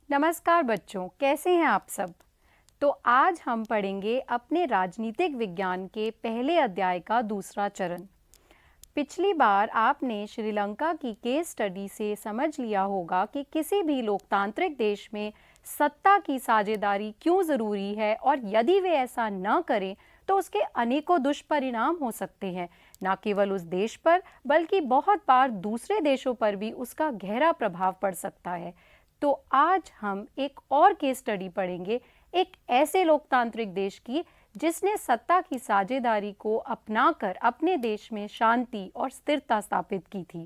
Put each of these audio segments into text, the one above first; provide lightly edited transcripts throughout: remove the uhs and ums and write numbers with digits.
नमस्कार बच्चों, कैसे हैं आप सब। तो आज हम पढ़ेंगे अपने राजनीतिक विज्ञान के पहले अध्याय का दूसरा चरण। पिछली बार आपने श्रीलंका की केस स्टडी से समझ लिया होगा कि किसी भी लोकतांत्रिक देश में सत्ता की साझेदारी क्यों ज़रूरी है और यदि वे ऐसा न करें तो उसके अनेकों दुष्परिणाम हो सकते हैं। न केवल उस देश पर बल्कि बहुत बार दूसरे देशों पर भी उसका गहरा प्रभाव पड़ सकता है। तो आज हम एक और केस स्टडी पढ़ेंगे, एक ऐसे लोकतांत्रिक देश की जिसने सत्ता की साझेदारी को अपनाकर अपने देश में शांति और स्थिरता स्थापित की थी।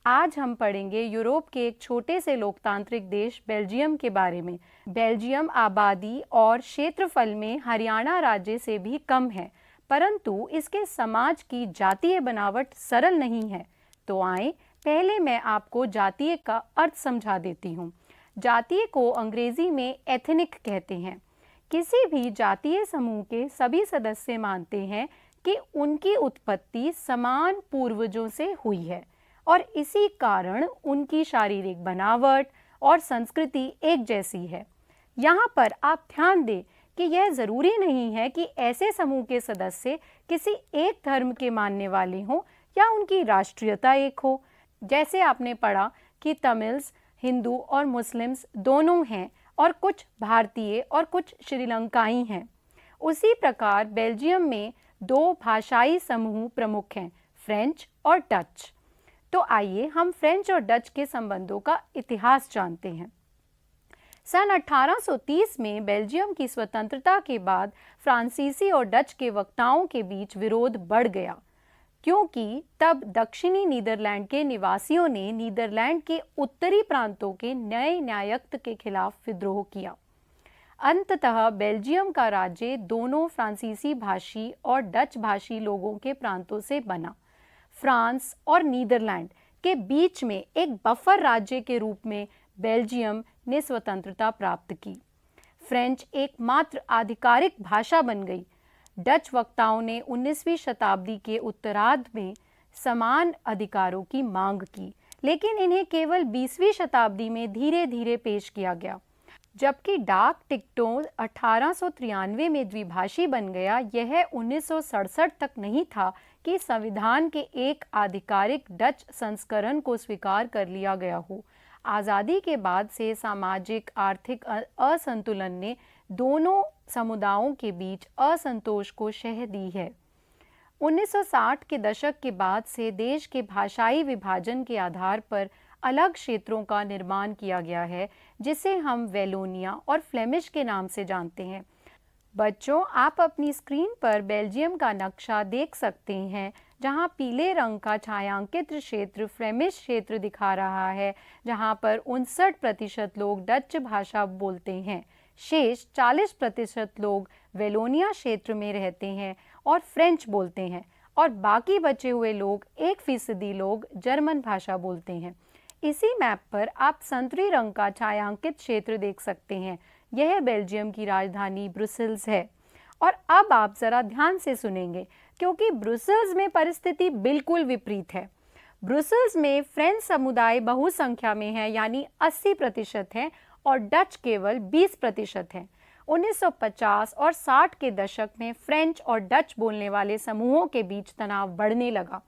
आज हम पढ़ेंगे यूरोप के एक छोटे से लोकतांत्रिक देश बेल्जियम के बारे में। बेल्जियम आबादी और क्षेत्रफल में हरियाणा राज्य से भी कम है, परंतु इसके समाज की जातीय बनावट सरल नहीं है। तो आए पहले मैं आपको जातीय का अर्थ समझा देती हूँ। जातीय को अंग्रेजी में एथनिक कहते हैं। किसी भी जातीय समूह के सभी सदस्य मानते हैं कि उनकी उत्पत्ति समान पूर्वजों से हुई है और इसी कारण उनकी शारीरिक बनावट और संस्कृति एक जैसी है। यहाँ पर आप ध्यान दें कि यह ज़रूरी नहीं है कि ऐसे समूह के सदस्य किसी एक धर्म के मानने वाले हों या उनकी राष्ट्रीयता एक हो। जैसे आपने पढ़ा कि तमिल्स हिंदू और मुस्लिम्स दोनों हैं और कुछ भारतीय और कुछ श्रीलंकाई हैं। उसी प्रकार बेल्जियम में दो भाषाई समूह प्रमुख हैं, फ्रेंच और डच। तो आइए हम फ्रेंच और डच के संबंधों का इतिहास जानते हैं। सन 1830 में बेल्जियम की स्वतंत्रता के बाद फ्रांसीसी और डच के वक्ताओं के बीच विरोध बढ़ गया, क्योंकि तब दक्षिणी नीदरलैंड के निवासियों ने नीदरलैंड के उत्तरी प्रांतों के नए न्यायिक के खिलाफ विद्रोह किया। अंततः बेल्जियम का राज्य दोनों फ्रांसीसी भाषी और डच भाषी लोगों के प्रांतों से बना। फ्रांस और नीदरलैंड के बीच में एक बफर राज्य के रूप में बेल्जियम ने स्वतंत्रता प्राप्त की। फ्रेंच एकमात्र आधिकारिक भाषा बन गई। डच वक्ताओं ने 19वीं शताब्दी के उत्तरार्ध में समान अधिकारों की मांग की, लेकिन इन्हें केवल 20वीं शताब्दी में धीरे धीरे पेश किया गया। जबकि डाक टिकटों 1893 में द्विभाषी बन गया, यह 1967 तक नहीं था कि संविधान के एक आधिकारिक डच संस्करण को स्वीकार कर लिया गया हो। आज़ादी के बाद से सामाजिक आर्थिक असंतुलन ने दोनों समुदायों के बीच असंतोष को शह दी है। 1960 के दशक के बाद से देश के भाषाई विभाजन के आधार पर अलग क्षेत्रों का निर्माण किया गया है, जिसे हम वेलोनिया और फ्लेमिश के नाम से जानते हैं। बच्चों, आप अपनी स्क्रीन पर बेल्जियम का नक्शा देख सकते हैं, जहां पीले रंग का छायांकित क्षेत्र फ्लेमिश क्षेत्र दिखा रहा है, जहां पर 59% लोग डच भाषा बोलते हैं। शेष 40% लोग वेलोनिया क्षेत्र में रहते हैं और फ्रेंच बोलते हैं, और बाकी बचे हुए लोग 1% लोग जर्मन भाषा बोलते हैं। इसी मैप पर आप संतरी रंग का छायांकित क्षेत्र देख सकते हैं। यह बेल्जियम की राजधानी ब्रुसेल्स है। और अब आप ज़रा ध्यान से सुनेंगे, क्योंकि ब्रुसेल्स में परिस्थिति बिल्कुल विपरीत है। ब्रुसेल्स में फ्रेंच समुदाय बहुसंख्या में है, यानी 80% है, और डच केवल 20% हैं। 1950 और 60 के दशक में फ्रेंच और डच बोलने वाले समूहों के बीच तनाव बढ़ने लगा।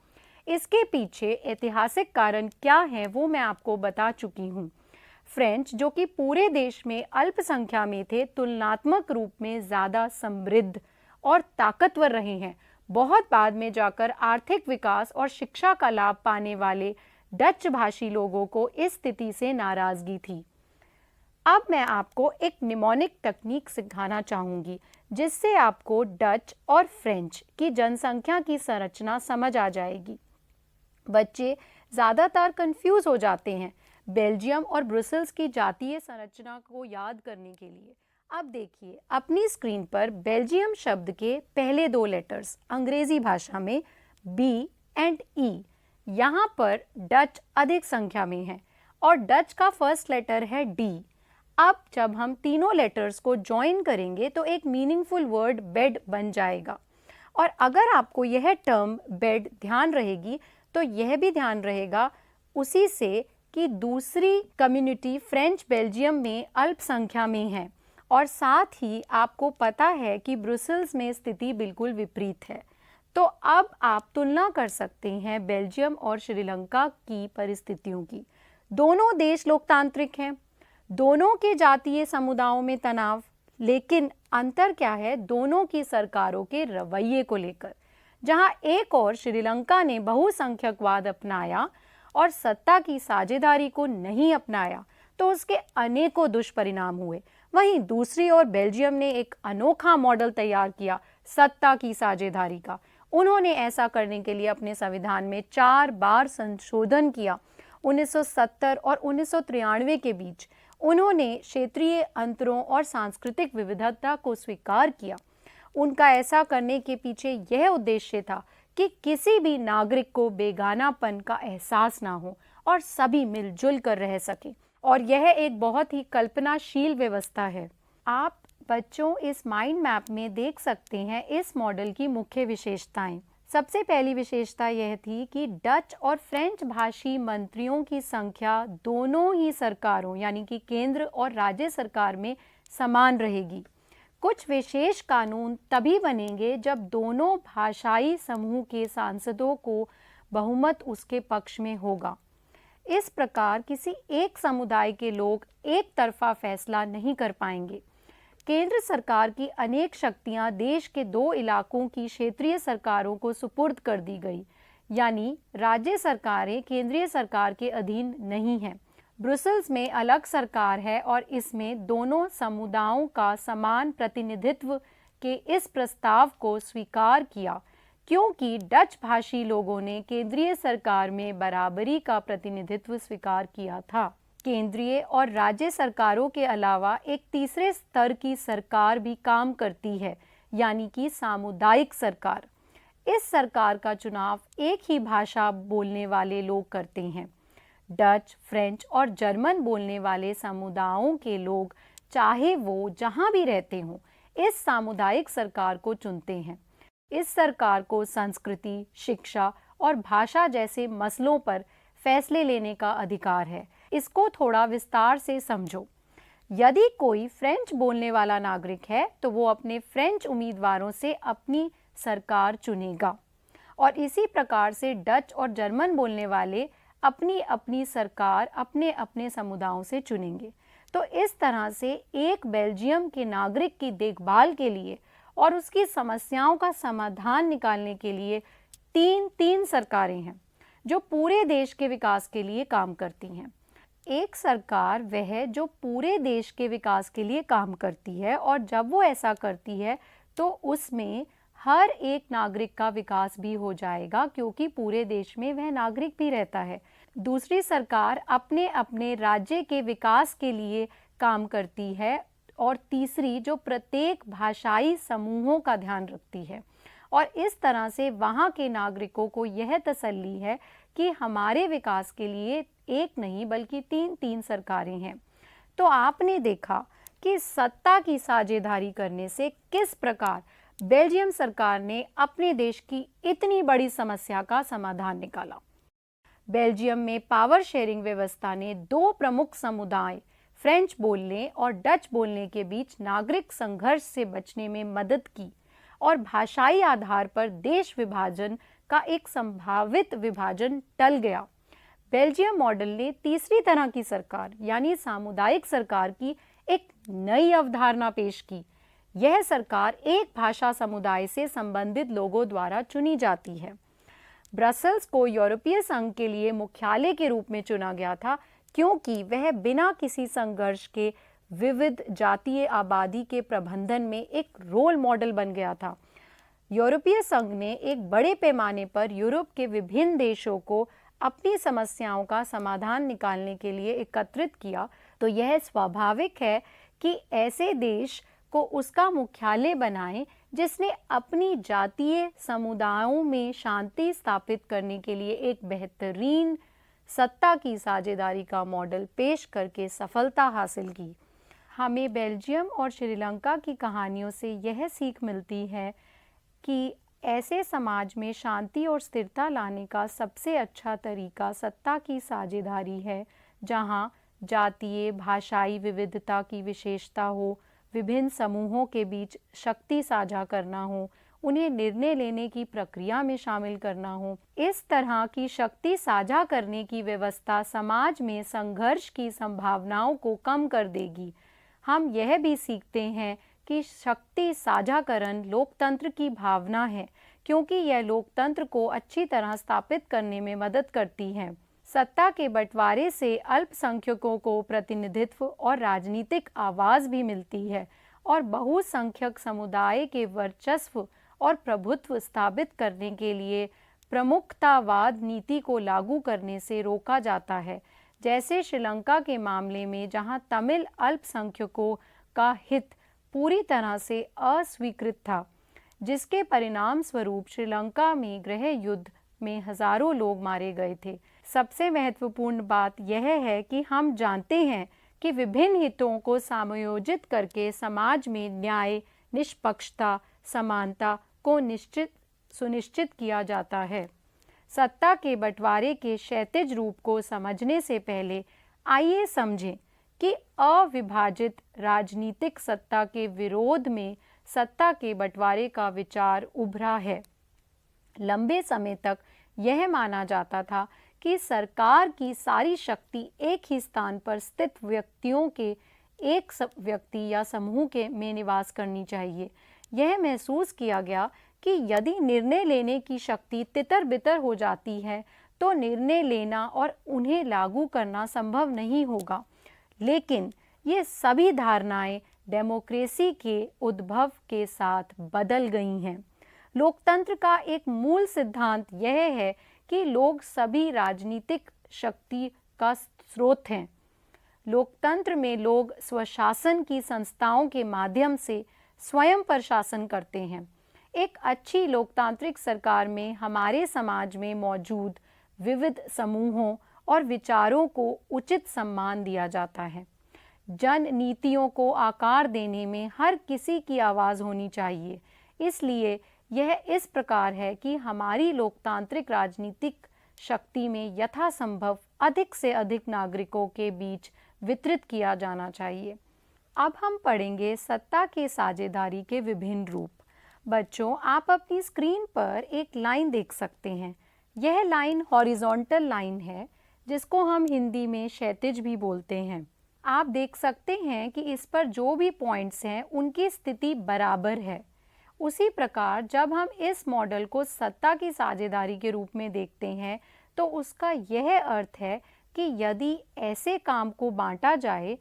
इसके पीछे ऐतिहासिक कारण क्या है वो मैं आपको बता चुकी हूँ। फ्रेंच, जो कि पूरे देश में अल्पसंख्या में थे, तुलनात्मक रूप में ज़्यादा समृद्ध और ताकतवर रहे हैं। बहुत बाद में जाकर आर्थिक विकास और शिक्षा का लाभ पाने वाले डच भाषी लोगों को इस स्थिति से नाराज़गी थी। अब मैं आपको एक निमोनिक तकनीक सिखाना चाहूँगी, जिससे आपको डच और फ्रेंच की जनसंख्या की संरचना समझ आ जाएगी। बच्चे ज़्यादातर कंफ्यूज हो जाते हैं बेल्जियम और ब्रुसेल्स की जातीय संरचना को याद करने के लिए। अब देखिए अपनी स्क्रीन पर बेल्जियम शब्द के पहले दो लेटर्स अंग्रेजी भाषा में बी एंड ई। यहाँ पर डच अधिक संख्या में है और डच का फर्स्ट लेटर है डी। अब जब हम तीनों लेटर्स को ज्वाइन करेंगे तो एक मीनिंगफुल वर्ड बेड बन जाएगा। और अगर आपको यह टर्म बेड ध्यान रहेगी तो यह भी ध्यान रहेगा उसी से कि दूसरी कम्युनिटी फ्रेंच बेल्जियम में अल्पसंख्या में है और साथ ही आपको पता है कि ब्रुसेल्स में स्थिति बिल्कुल विपरीत है। तो अब आप तुलना कर सकते हैं बेल्जियम और श्रीलंका की परिस्थितियों की। दोनों देश लोकतांत्रिक हैं, दोनों के जातीय समुदायों में तनाव, लेकिन अंतर क्या है? दोनों की सरकारों के रवैये को लेकर। जहां एक और श्रीलंका ने बहुसंख्यकवाद अपनाया और सत्ता की साझेदारी को नहीं अपनाया, तो उसके अनेकों दुष्परिणाम हुए। वहीं दूसरी ओर बेल्जियम ने एक अनोखा मॉडल तैयार किया सत्ता की साझेदारी का। उन्होंने ऐसा करने के लिए अपने संविधान में 4 बार संशोधन किया। 1970 और 1993 के बीच उन्होंने क्षेत्रीय अंतरों और सांस्कृतिक विविधता को स्वीकार किया। उनका ऐसा करने के पीछे यह उद्देश्य था कि किसी भी नागरिक को बेगानापन का एहसास ना हो और सभी मिलजुल कर रह सकें। और यह एक बहुत ही कल्पनाशील व्यवस्था है। आप बच्चों इस माइंड मैप में देख सकते हैं इस मॉडल की मुख्य विशेषताएं। सबसे पहली विशेषता यह थी कि डच और फ्रेंच भाषी मंत्रियों की संख्या दोनों ही सरकारों यानी कि केंद्र और राज्य सरकार में समान रहेगी। कुछ विशेष कानून तभी बनेंगे जब दोनों भाषाई समूह के सांसदों को बहुमत उसके पक्ष में होगा। इस प्रकार किसी एक समुदाय के लोग एक तरफा फैसला नहीं कर पाएंगे। केंद्र सरकार की अनेक शक्तियां देश के 2 इलाकों की क्षेत्रीय सरकारों को सुपुर्द कर दी गई, यानी राज्य सरकारें केंद्रीय सरकार के अधीन नहीं हैं। ब्रुसेल्स में अलग सरकार है और इसमें दोनों समुदायों का समान प्रतिनिधित्व के इस प्रस्ताव को स्वीकार किया, क्योंकि डच भाषी लोगों ने केंद्रीय सरकार में बराबरी का प्रतिनिधित्व स्वीकार किया था। केंद्रीय और राज्य सरकारों के अलावा एक तीसरे स्तर की सरकार भी काम करती है, यानी कि सामुदायिक सरकार। इस सरकार का चुनाव एक ही भाषा बोलने वाले लोग करते हैं। डच, फ्रेंच और जर्मन बोलने वाले समुदायों के लोग, चाहे वो जहां भी रहते हों, इस सामुदायिक सरकार को चुनते हैं। इस सरकार को संस्कृति, शिक्षा और भाषा जैसे मसलों पर फैसले लेने का अधिकार है। इसको थोड़ा विस्तार से समझो। यदि कोई फ्रेंच बोलने वाला नागरिक है तो वो अपने फ्रेंच उम्मीदवारों से अपनी सरकार चुनेगा और इसी प्रकार से डच और जर्मन बोलने वाले अपनी अपनी सरकार अपने अपने समुदायों से चुनेंगे। तो इस तरह से एक बेल्जियम के नागरिक की देखभाल के लिए और उसकी समस्याओं का समाधान निकालने के लिए तीन सरकारें हैं जो पूरे देश के विकास के लिए काम करती हैं। एक सरकार वह जो पूरे देश के विकास के लिए काम करती है और जब वो ऐसा करती है तो उसमें हर एक नागरिक का विकास भी हो जाएगा, क्योंकि पूरे देश में वह नागरिक भी रहता है। दूसरी सरकार अपने अपने राज्य के विकास के लिए काम करती है और तीसरी जो प्रत्येक भाषाई समूहों का ध्यान रखती है। और इस तरह से वहाँ के नागरिकों को यह तसल्ली है कि हमारे विकास के लिए एक नहीं बल्कि तीन सरकारें हैं। तो आपने देखा कि सत्ता की साझेदारी करने से किस प्रकार बेल्जियम सरकार ने अपने देश की इतनी बड़ी समस्या का समाधान निकाला। बेल्जियम में पावर शेयरिंग व्यवस्था ने 2 प्रमुख समुदाय फ्रेंच बोलने और डच बोलने के बीच नागरिक संघर्ष से बचने में मदद की और भाषाई आधार पर देश विभाजन का एक संभावित विभाजन टल गया। बेल्जियम मॉडल ने तीसरी तरह की सरकार यानी सामुदायिक सरकार की एक नई अवधारणा पेश की। यह सरकार एक भाषा समुदाय से संबंधित लोगों द्वारा चुनी जाती है। ब्रसेल्स को यूरोपीय संघ के लिए मुख्यालय के रूप में चुना गया था, क्योंकि वह बिना किसी संघर्ष के विविध जातीय आबादी के प्रबंधन में एक रोल मॉडल बन गया था। यूरोपीय संघ ने एक बड़े पैमाने पर यूरोप के विभिन्न देशों को अपनी समस्याओं का समाधान निकालने के लिए एकत्रित किया, तो यह स्वाभाविक है कि ऐसे देश को उसका मुख्यालय बनाएं जिसने अपनी जातीय समुदायों में शांति स्थापित करने के लिए एक बेहतरीन सत्ता की साझेदारी का मॉडल पेश करके सफलता हासिल की। हमें बेल्जियम और श्रीलंका की कहानियों से यह सीख मिलती है कि ऐसे समाज में शांति और स्थिरता लाने का सबसे अच्छा तरीका सत्ता की साझेदारी है, जहां जातीय भाषाई विविधता की विशेषता हो, विभिन्न समूहों के बीच शक्ति साझा करना हो, उन्हें निर्णय लेने की प्रक्रिया में शामिल करना हो। इस तरह की शक्ति साझा करने की व्यवस्था समाज में संघर्ष की संभावनाओं को कम कर देगी। हम यह भी सीखते हैं कि शक्ति साझाकरण लोकतंत्र की भावना है, क्योंकि यह लोकतंत्र को अच्छी तरह स्थापित करने में मदद करती है। सत्ता के बंटवारे से अल्पसंख्यकों को प्रतिनिधित्व और राजनीतिक आवाज़ भी मिलती है और बहुसंख्यक समुदाय के वर्चस्व और प्रभुत्व स्थापित करने के लिए प्रमुखतावाद नीति को लागू करने से रोका जाता है, जैसे श्रीलंका के मामले में, जहां तमिल अल्पसंख्यकों का हित पूरी तरह से अस्वीकृत था, जिसके परिणाम स्वरूप श्रीलंका में गृह युद्ध में हजारों लोग मारे गए थे। सबसे महत्वपूर्ण बात यह है कि हम जानते हैं कि विभिन्न हितों को समायोजित करके समाज में न्याय, निष्पक्षता, समानता को सुनिश्चित किया जाता है। सत्ता के बंटवारे के क्षैतिज रूप को समझने से पहले आइए समझें कि अविभाजित राजनीतिक सत्ता के विरोध में सत्ता के बंटवारे का विचार उभरा है। लंबे समय तक यह माना जाता था कि सरकार की सारी शक्ति एक ही स्थान पर स्थित व्यक्तियों के एक व्यक्ति या समूह के में निवास करनी चाहिए। यह महसूस किया गया कि यदि निर्णय लेने की शक्ति तितर-बितर हो जाती है तो निर्णय लेना और उन्हें लागू करना संभव नहीं होगा। लेकिन ये सभी धारणाएं डेमोक्रेसी के उद्भव के साथ बदल गई हैं। लोकतंत्र का एक मूल सिद्धांत यह है कि लोग सभी राजनीतिक शक्ति का स्रोत हैं। लोकतंत्र में लोग स्वशासन की संस्थाओं के माध्यम से स्वयं पर शासन करते हैं। एक अच्छी लोकतांत्रिक सरकार में हमारे समाज में मौजूद विविध समूहों और विचारों को उचित सम्मान दिया जाता है। जन नीतियों को आकार देने में हर किसी की आवाज़ होनी चाहिए। इसलिए यह इस प्रकार है कि हमारी लोकतांत्रिक राजनीतिक शक्ति में यथासंभव अधिक से अधिक नागरिकों के बीच वितरित किया जाना चाहिए। अब हम पढ़ेंगे सत्ता के साझेदारी के विभिन्न रूप। बच्चों, आप अपनी स्क्रीन पर एक लाइन देख सकते हैं। यह लाइन हॉरिजॉन्टल लाइन है, जिसको हम हिंदी में क्षैतिज भी बोलते हैं। आप देख सकते हैं कि इस पर जो भी पॉइंट्स हैं उनकी स्थिति बराबर है। उसी प्रकार जब हम इस मॉडल को सत्ता की साझेदारी के रूप में देखते हैं तो उसका यह अर्थ है कि यदि ऐसे काम को बांटा जाए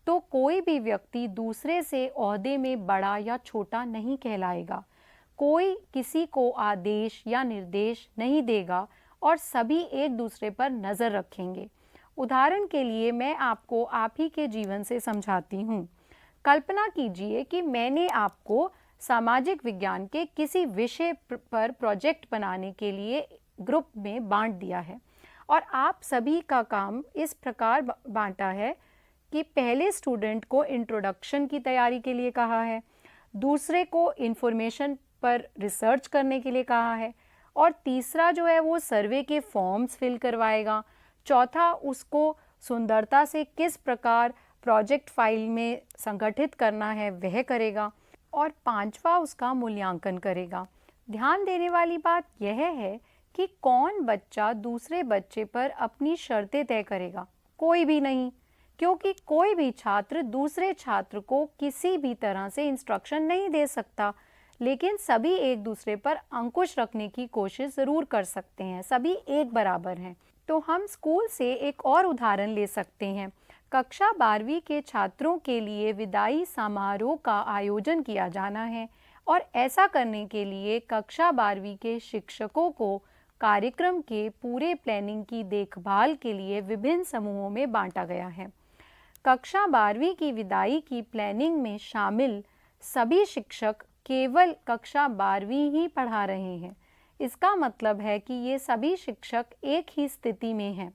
तो कोई भी व्यक्ति दूसरे से ओहदे में बड़ा या छोटा नहीं कहलाएगा। कोई किसी को आदेश या निर्देश नहीं देगा और सभी एक दूसरे पर नज़र रखेंगे। उदाहरण के लिए मैं आपको आप ही के जीवन से समझाती हूँ। कल्पना कीजिए कि मैंने आपको सामाजिक विज्ञान के किसी विषय पर प्रोजेक्ट बनाने के लिए ग्रुप में बांट दिया है और आप सभी का काम इस प्रकार बांटा है कि पहले स्टूडेंट को इंट्रोडक्शन की तैयारी के लिए कहा है, दूसरे को इंफॉर्मेशन पर रिसर्च करने के लिए कहा है और तीसरा जो है वो सर्वे के फॉर्म्स फिल करवाएगा, चौथा उसको सुंदरता से किस प्रकार प्रोजेक्ट फाइल में संगठित करना है वह करेगा और पांचवा उसका मूल्यांकन करेगा। ध्यान देने वाली बात यह है कि कौन बच्चा दूसरे बच्चे पर अपनी शर्तें तय करेगा? कोई भी नहीं, क्योंकि कोई भी छात्र दूसरे छात्र को किसी भी तरह से इंस्ट्रक्शन नहीं दे सकता, लेकिन सभी एक दूसरे पर अंकुश रखने की कोशिश ज़रूर कर सकते हैं। सभी एक बराबर हैं। तो हम स्कूल से एक और उदाहरण ले सकते हैं। कक्षा 12वीं के छात्रों के लिए विदाई समारोह का आयोजन किया जाना है और ऐसा करने के लिए कक्षा 12वीं के शिक्षकों को कार्यक्रम के पूरे प्लानिंग की देखभाल के लिए विभिन्न समूहों में बांटा गया है। कक्षा 12वीं की विदाई की प्लानिंग में शामिल सभी शिक्षक केवल कक्षा 12वीं ही पढ़ा रहे हैं। इसका मतलब है कि ये सभी शिक्षक एक ही स्थिति में हैं।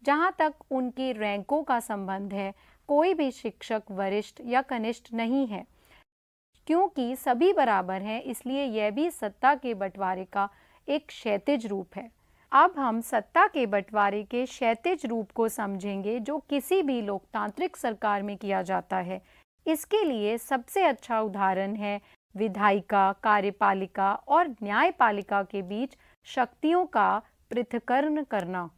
जहाँ तक उनके रैंकों का संबंध है, कोई भी शिक्षक वरिष्ठ या कनिष्ठ नहीं है। क्योंकि सभी बराबर हैं, इसलिए यह भी सत्ता के बंटवारे का एक क्षैतिज रूप है। अब हम सत्ता के बंटवारे के क्षैतिज रूप को समझेंगे जो किसी भी लोकतांत्रिक सरकार में किया जाता है। इसके लिए सबसे अच्छा उदाहरण है विधायिका, कार्यपालिका और न्यायपालिका के बीच शक्तियों का पृथक्करण करना।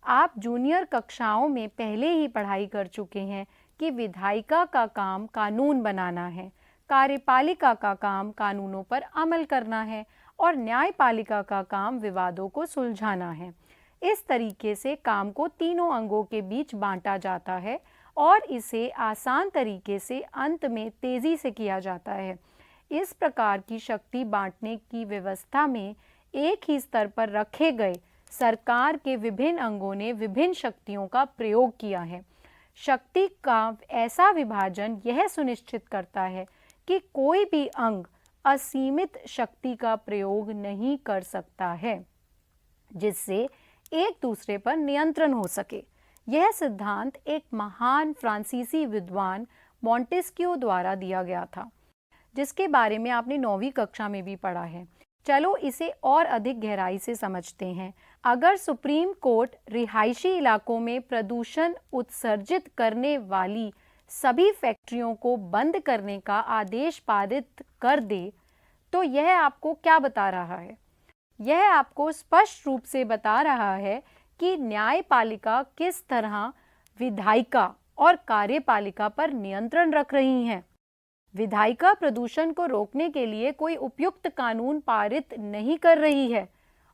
आप जूनियर कक्षाओं में पहले ही पढ़ाई कर चुके हैं कि विधायिका का काम कानून बनाना है, कार्यपालिका का काम कानूनों पर अमल करना है और न्यायपालिका का काम विवादों को सुलझाना है। इस तरीके से काम को तीनों अंगों के बीच बांटा जाता है और इसे आसान तरीके से अंत में तेजी से किया जाता है। इस प्रकार की शक्ति बांटने की व्यवस्था में एक ही स्तर पर रखे गए सरकार के विभिन्न अंगों ने विभिन्न शक्तियों का प्रयोग किया है। शक्ति का ऐसा विभाजन यह सुनिश्चित करता है कि कोई भी अंग असीमित शक्ति का प्रयोग नहीं कर सकता है जिससे एक दूसरे पर नियंत्रण हो सके। यह सिद्धांत एक महान फ्रांसीसी विद्वान मॉन्टेस्क्यू द्वारा दिया गया था, जिसके बारे में आपने 9वीं कक्षा में भी पढ़ा है। चलो इसे और अधिक गहराई से समझते हैं। अगर सुप्रीम कोर्ट रिहायशी इलाकों में प्रदूषण उत्सर्जित करने वाली सभी फैक्ट्रियों को बंद करने का आदेश पारित कर दे, तो यह आपको क्या बता रहा है? यह आपको स्पष्ट रूप से बता रहा है कि न्यायपालिका किस तरह विधायिका और कार्यपालिका पर नियंत्रण रख रही हैं। विधायिका प्रदूषण को रोकने के लिए कोई उपयुक्त कानून पारित नहीं कर रही है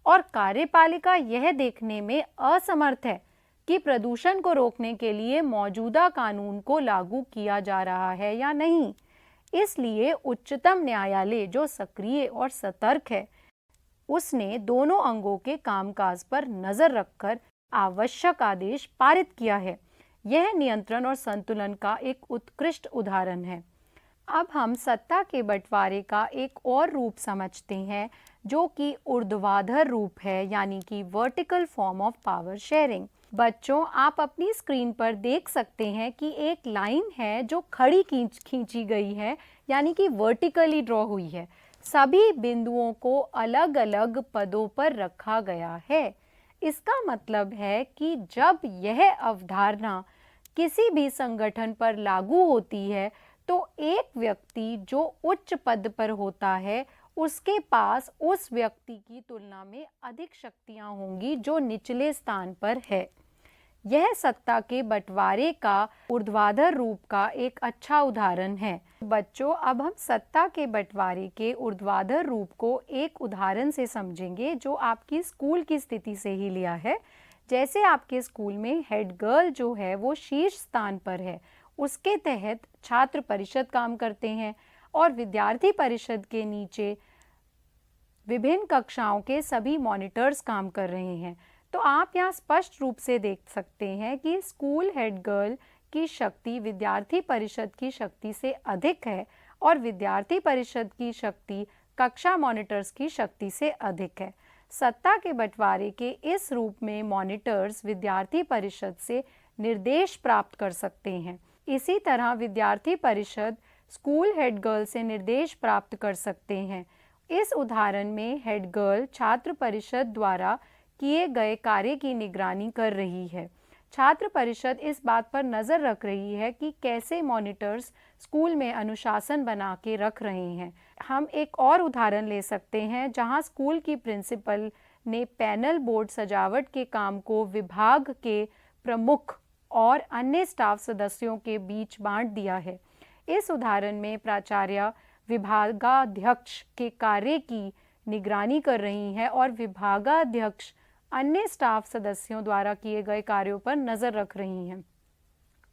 और कार्यपालिका यह देखने में असमर्थ है कि प्रदूषण को रोकने के लिए मौजूदा कानून को लागू किया जा रहा है या नहीं। इसलिए उच्चतम न्यायालय, जो सक्रिय और सतर्क है, उसने दोनों अंगों के कामकाज पर नजर रखकर आवश्यक आदेश पारित किया है। यह नियंत्रण और संतुलन का एक उत्कृष्ट उदाहरण है। अब हम सत्ता के बंटवारे का एक और रूप समझते हैं जो कि ऊर्ध्वाधर रूप है, यानी कि vertical form of power sharing. बच्चों, आप अपनी स्क्रीन पर देख सकते हैं कि एक लाइन है जो खड़ी खींची गई है, यानी कि वर्टिकली ड्रॉ हुई है। सभी बिंदुओं को अलग अलग पदों पर रखा गया है। इसका मतलब है कि जब यह अवधारणा किसी भी संगठन पर लागू होती है तो एक व्यक्ति जो उच्च पद पर होता है उसके पास उस व्यक्ति की तुलना में अधिक शक्तियां होंगी जो निचले स्थान पर है। यह सत्ता के बंटवारे का ऊर्ध्वाधर रूप का एक अच्छा उदाहरण है। बच्चों, अब हम सत्ता के बंटवारे के ऊर्ध्वाधर रूप को एक उदाहरण से समझेंगे जो आपकी स्कूल की स्थिति से ही लिया है। जैसे आपके स्कूल में हेड गर्ल जो है वो शीर्ष स्थान पर है, उसके तहत छात्र परिषद काम करते हैं और विद्यार्थी परिषद के नीचे विभिन्न कक्षाओं के सभी मॉनिटर्स काम कर रहे हैं। तो आप यहाँ स्पष्ट रूप से देख सकते हैं कि स्कूल हेड गर्ल की शक्ति विद्यार्थी परिषद की शक्ति से अधिक है और विद्यार्थी परिषद की शक्ति कक्षा मॉनिटर्स की शक्ति से अधिक है। सत्ता के बंटवारे के इस रूप में मॉनिटर्स विद्यार्थी परिषद से निर्देश प्राप्त कर सकते हैं। इसी तरह विद्यार्थी परिषद स्कूल हेड गर्ल से निर्देश प्राप्त कर सकते हैं। इस उदाहरण में हेड गर्ल छात्र परिषद द्वारा किए गए कार्य की निगरानी कर रही है। छात्र परिषद इस बात पर नज़र रख रही है कि कैसे मॉनिटर्स स्कूल में अनुशासन बना के रख रहे हैं। हम एक और उदाहरण ले सकते हैं जहां स्कूल की प्रिंसिपल ने पैनल बोर्ड सजावट के काम को विभाग के प्रमुख और अन्य स्टाफ सदस्यों के बीच बांट दिया है। इस उदाहरण में प्राचार्य विभागाध्यक्ष के कार्य की निगरानी कर रही हैं और विभागाध्यक्ष अन्य स्टाफ सदस्यों द्वारा किए गए कार्यों पर नज़र रख रही हैं।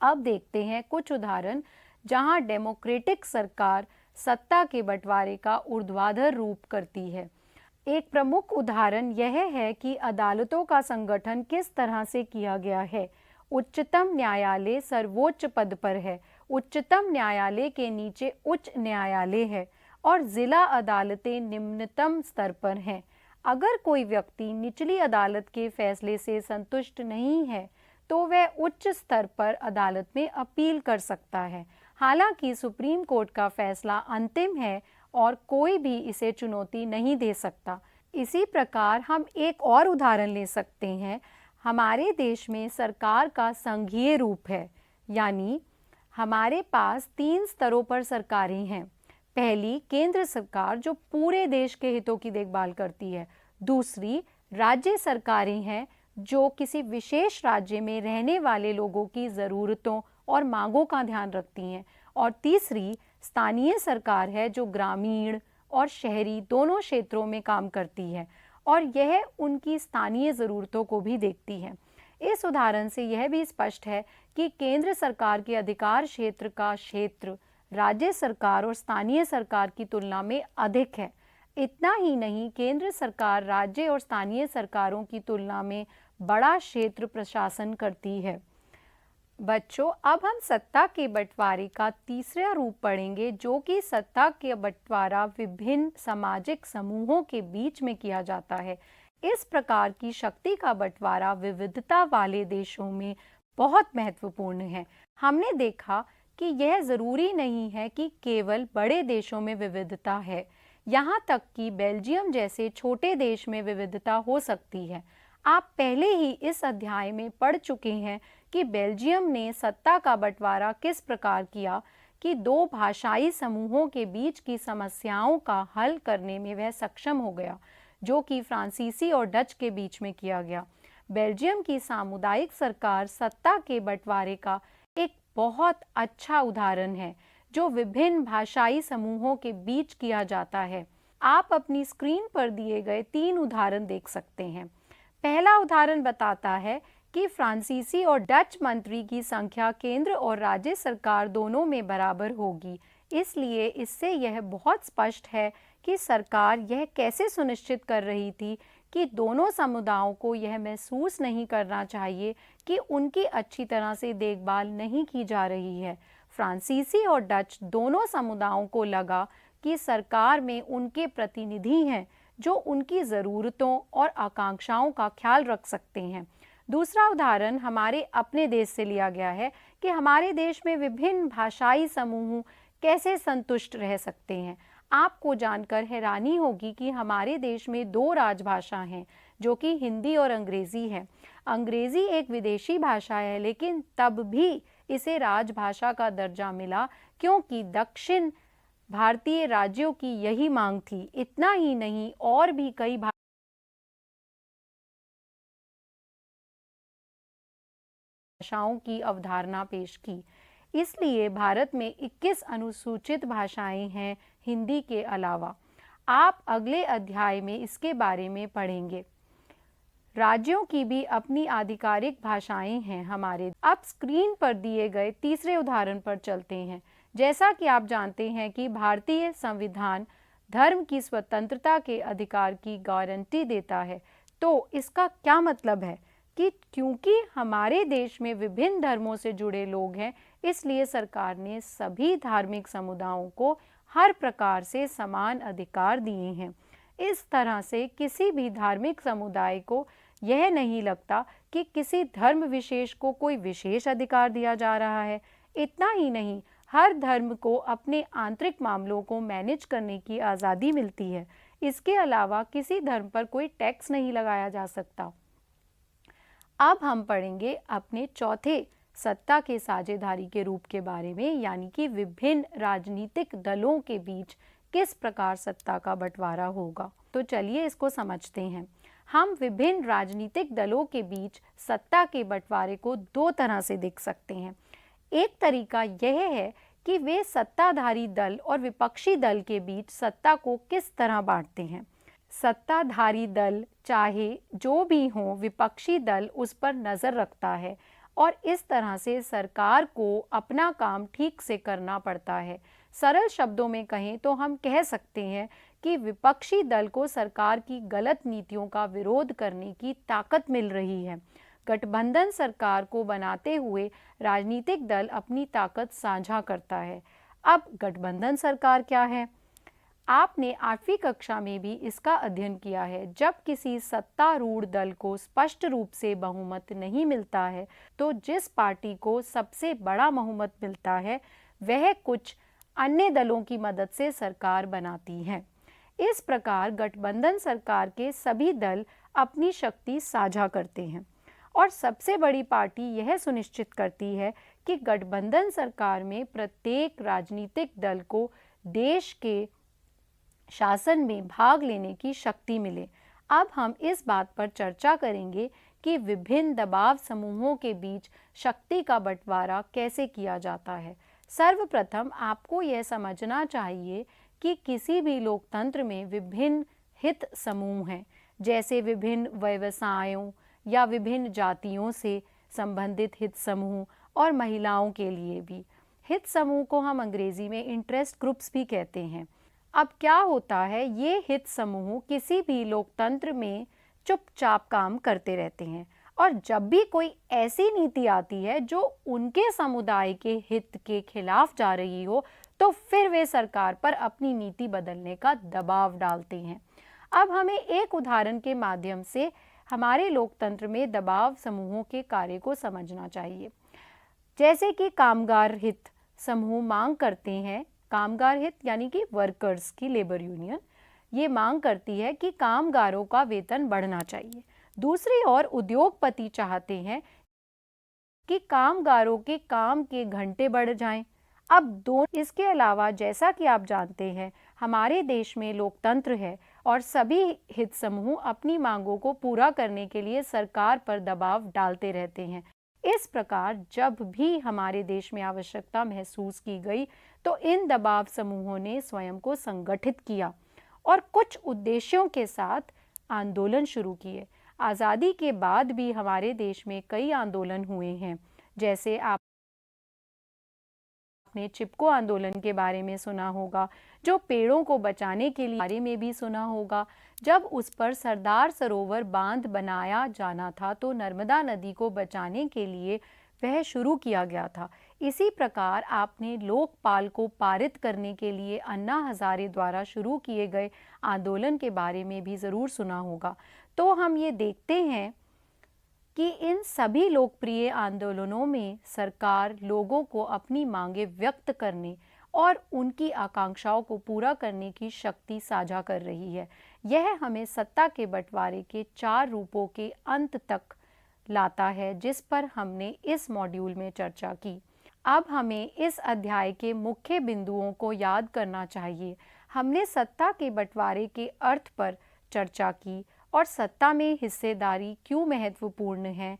अब देखते हैं कुछ उदाहरण जहां डेमोक्रेटिक सरकार सत्ता के बंटवारे का ऊर्ध्वाधर रूप करती है। एक प्रमुख उदाहरण यह है कि अदालतों का संगठन किस तरह से किया गया है। उच्चतम न्यायालय सर्वोच्च पद पर है, उच्चतम न्यायालय के नीचे उच्च न्यायालय है और जिला अदालतें निम्नतम स्तर पर हैं। अगर कोई व्यक्ति निचली अदालत के फैसले से संतुष्ट नहीं है तो वह उच्च स्तर पर अदालत में अपील कर सकता है। हालांकि सुप्रीम कोर्ट का फैसला अंतिम है और कोई भी इसे चुनौती नहीं दे सकता। इसी प्रकार हम एक और उदाहरण ले सकते हैं। हमारे देश में सरकार का संघीय रूप है, यानी हमारे पास 3 स्तरों पर सरकारें हैं। पहली केंद्र सरकार जो पूरे देश के हितों की देखभाल करती है। दूसरी राज्य सरकारें हैं जो किसी विशेष राज्य में रहने वाले लोगों की ज़रूरतों और मांगों का ध्यान रखती हैं। और तीसरी स्थानीय सरकार है जो ग्रामीण और शहरी दोनों क्षेत्रों में काम करती है और यह उनकी स्थानीय ज़रूरतों को भी देखती है। इस उदाहरण से यह भी स्पष्ट है कि केंद्र सरकार के अधिकार क्षेत्र का क्षेत्र राज्य सरकार और स्थानीय सरकार की तुलना में अधिक है। इतना ही नहीं, केंद्र सरकार राज्य और स्थानीय सरकारों की तुलना में बड़ा क्षेत्र प्रशासन करती है। बच्चों, अब हम सत्ता के बंटवारे का तीसरा रूप पढ़ेंगे, जो कि सत्ता के बंटवारा विभिन्न सामाजिक समूहों के बीच में किया जाता है। इस प्रकार की शक्ति का बंटवारा विविधता वाले देशों में बहुत महत्वपूर्ण है। हमने देखा कि यह ज़रूरी नहीं है कि केवल बड़े देशों में विविधता है, यहाँ तक कि बेल्जियम जैसे छोटे देश में विविधता हो सकती है। आप पहले ही इस अध्याय में पढ़ चुके हैं कि बेल्जियम ने सत्ता का बंटवारा किस प्रकार किया कि 2 भाषाई समूहों के बीच की समस्याओं का हल करने में वह सक्षम हो गया, जो कि फ्रांसीसी और डच के बीच में किया गया। बेल्जियम की सामुदायिक सरकार सत्ता के बंटवारे का एक बहुत अच्छा उदाहरण है, जो विभिन्न भाषाई समूहों के बीच किया जाता है। आप अपनी स्क्रीन पर दिए गए 3 उदाहरण देख सकते हैं। पहला उदाहरण बताता है कि फ्रांसीसी और डच मंत्री की संख्या केंद्र और राज्य सरकार दोनों में बराबर होगी। इसलिए इससे यह बहुत स्पष्ट है कि सरकार यह कैसे सुनिश्चित कर रही थी कि दोनों समुदायों को यह महसूस नहीं करना चाहिए कि उनकी अच्छी तरह से देखभाल नहीं की जा रही है। फ्रांसीसी और डच दोनों समुदायों को लगा कि सरकार में उनके प्रतिनिधि हैं जो उनकी ज़रूरतों और आकांक्षाओं का ख्याल रख सकते हैं। दूसरा उदाहरण हमारे अपने देश से लिया गया है कि हमारे देश में विभिन्न भाषाई समूह कैसे संतुष्ट रह सकते हैं। आपको जानकर हैरानी होगी कि हमारे देश में 2 राजभाषा हैं, जो कि हिंदी और अंग्रेज़ी है। अंग्रेज़ी एक विदेशी भाषा है, लेकिन तब भी इसे राजभाषा का दर्जा मिला क्योंकि दक्षिण भारतीय राज्यों की यही मांग थी। इतना ही नहीं, और भी कई भाषाओं की अवधारणा पेश की। इसलिए भारत में 21 अनुसूचित भाषाएं हैं हिंदी के अलावा। आप अगले अध्याय में इसके बारे में पढ़ेंगे। राज्यों की भी अपनी आधिकारिक भाषाएं हैं हमारे। अब स्क्रीन पर दिए गए तीसरे उदाहरण पर चलते हैं। जैसा कि आप जानते हैं कि भारतीय संविधान धर्म की स्वतंत्रता के अधिकार की गारंटी देता है। तो इसका क्या मतलब है कि क्योंकि हमारे देश में विभिन्न धर्मों से जुड़े लोग हैं, इसलिए सरकार ने सभी धार्मिक समुदायों को हर प्रकार से समान अधिकार दिए हैं। इस तरह से किसी भी धार्मिक समुदाय को यह नहीं लगता कि किसी धर्म विशेष को कोई विशेष अधिकार दिया जा रहा है। इतना ही नहीं, हर धर्म को अपने आंतरिक मामलों को मैनेज करने की आज़ादी मिलती है। इसके अलावा किसी धर्म पर कोई टैक्स नहीं लगाया जा सकता। अब हम पढ़ेंगे अपने चौथे सत्ता के साझेदारी के रूप के बारे में, यानी कि विभिन्न राजनीतिक दलों के बीच किस प्रकार सत्ता का बंटवारा होगा। तो चलिए इसको समझते हैं। हम विभिन्न राजनीतिक दलों के बीच सत्ता के बंटवारे को 2 तरह से देख सकते हैं। एक तरीका यह है कि वे सत्ताधारी दल और विपक्षी दल के बीच सत्ता को किस तरह बांटते हैं। सत्ताधारी दल चाहे जो भी हो, विपक्षी दल उस पर नज़र रखता है और इस तरह से सरकार को अपना काम ठीक से करना पड़ता है। सरल शब्दों में कहें तो हम कह सकते हैं कि विपक्षी दल को सरकार की गलत नीतियों का विरोध करने की ताकत मिल रही है। गठबंधन सरकार को बनाते हुए राजनीतिक दल अपनी ताकत साझा करता है। अब गठबंधन सरकार क्या है? आपने 8वीं कक्षा में भी इसका अध्ययन किया है। जब किसी सत्तारूढ़ दल को स्पष्ट रूप से बहुमत नहीं मिलता है, तो जिस पार्टी को सबसे बड़ा बहुमत मिलता है, वह कुछ अन्य दलों की मदद से सरकार बनाती है। इस प्रकार गठबंधन सरकार के सभी दल अपनी शक्ति साझा करते हैं और सबसे बड़ी पार्टी यह सुनिश्चित करती है कि गठबंधन सरकार में प्रत्येक राजनीतिक दल को देश के शासन में भाग लेने की शक्ति मिले। अब हम इस बात पर चर्चा करेंगे कि विभिन्न दबाव समूहों के बीच शक्ति का बंटवारा कैसे किया जाता है। सर्वप्रथम आपको यह समझना चाहिए कि किसी भी लोकतंत्र में विभिन्न हित समूह हैं, जैसे विभिन्न व्यवसायों या विभिन्न जातियों से संबंधित हित समूह और महिलाओं के लिए भी। हित समूह को हम अंग्रेजी में इंटरेस्ट ग्रुप्स भी कहते हैं। अब क्या होता है, ये हित समूह किसी भी लोकतंत्र में चुपचाप काम करते रहते हैं और जब भी कोई ऐसी नीति आती है जो उनके समुदाय के हित के खिलाफ जा रही हो, तो फिर वे सरकार पर अपनी नीति बदलने का दबाव डालते हैं। अब हमें एक उदाहरण के माध्यम से हमारे लोकतंत्र में दबाव समूहों के कार्य को समझना चाहिए। जैसे कि कामगार हित समूह मांग करते हैं, कामगार हित यानी कि वर्कर्स की लेबर यूनियन ये मांग करती है कि कामगारों का वेतन बढ़ना चाहिए। दूसरी ओर उद्योगपति चाहते हैं कि कामगारों के काम के घंटे बढ़ जाएं। अब दोनों, इसके अलावा जैसा कि आप जानते हैं हमारे देश में लोकतंत्र है और सभी हित समूह अपनी मांगों को पूरा करने के लिए सरकार पर दबाव डालते रहते हैं। इस प्रकार जब भी हमारे देश में आवश्यकता महसूस की गई तो इन दबाव समूहों ने स्वयं को संगठित किया और कुछ उद्देश्यों के साथ आंदोलन शुरू किए। आज़ादी के बाद भी हमारे देश में कई आंदोलन हुए हैं, जैसे आपने चिपको आंदोलन के बारे में सुना होगा, जो पेड़ों को बचाने के बारे में भी सुना होगा। जब उस पर सरदार सरोवर बांध बनाया जाना था तो नर्मदा नदी को बचाने के लिए वह शुरू किया गया था। इसी प्रकार आपने लोकपाल को पारित करने के लिए अन्ना हजारे द्वारा शुरू किए गए आंदोलन के बारे में भी ज़रूर सुना होगा। तो हम ये देखते हैं कि इन सभी लोकप्रिय आंदोलनों में सरकार लोगों को अपनी मांगें व्यक्त करने और उनकी आकांक्षाओं को पूरा करने की शक्ति साझा कर रही है। यह हमें सत्ता के बंटवारे के 4 रूपों के अंत तक लाता है, जिस पर हमने इस मॉड्यूल में चर्चा की। अब हमें इस अध्याय के मुख्य बिंदुओं को याद करना चाहिए। हमने सत्ता के बंटवारे के अर्थ पर चर्चा की और सत्ता में हिस्सेदारी क्यों महत्वपूर्ण है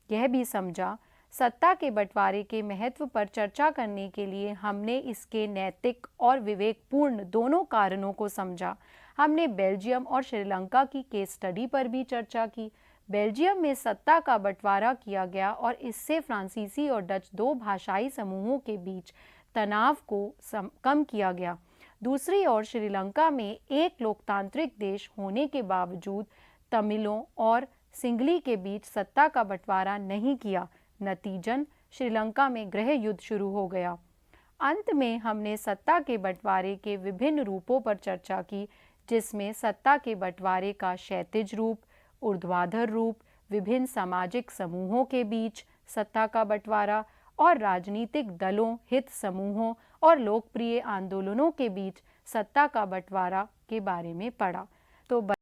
यह भी समझा। सत्ता के बंटवारे के महत्व पर चर्चा करने के लिए हमने इसके नैतिक और विवेकपूर्ण दोनों कारणों को समझा। हमने बेल्जियम और श्रीलंका की केस स्टडी पर भी चर्चा की। बेल्जियम में सत्ता का बंटवारा किया गया और इससे फ्रांसीसी और डच 2 भाषाई समूहों के बीच तनाव को कम किया गया। दूसरी ओर श्रीलंका में एक लोकतांत्रिक देश होने के बावजूद तमिलों और सिंगली के बीच सत्ता का बंटवारा नहीं किया। नतीजन श्रीलंका में गृह युद्ध शुरू हो गया। अंत में हमने सत्ता के बंटवारे के विभिन्न रूपों पर चर्चा की, जिसमें सत्ता के बंटवारे का क्षैतिज रूप, ऊर्ध्वाधर रूप, विभिन्न सामाजिक समूहों के बीच सत्ता का बंटवारा और राजनीतिक दलों, हित समूहों और लोकप्रिय आंदोलनों के बीच सत्ता का बंटवारा के बारे में पढ़ा। तो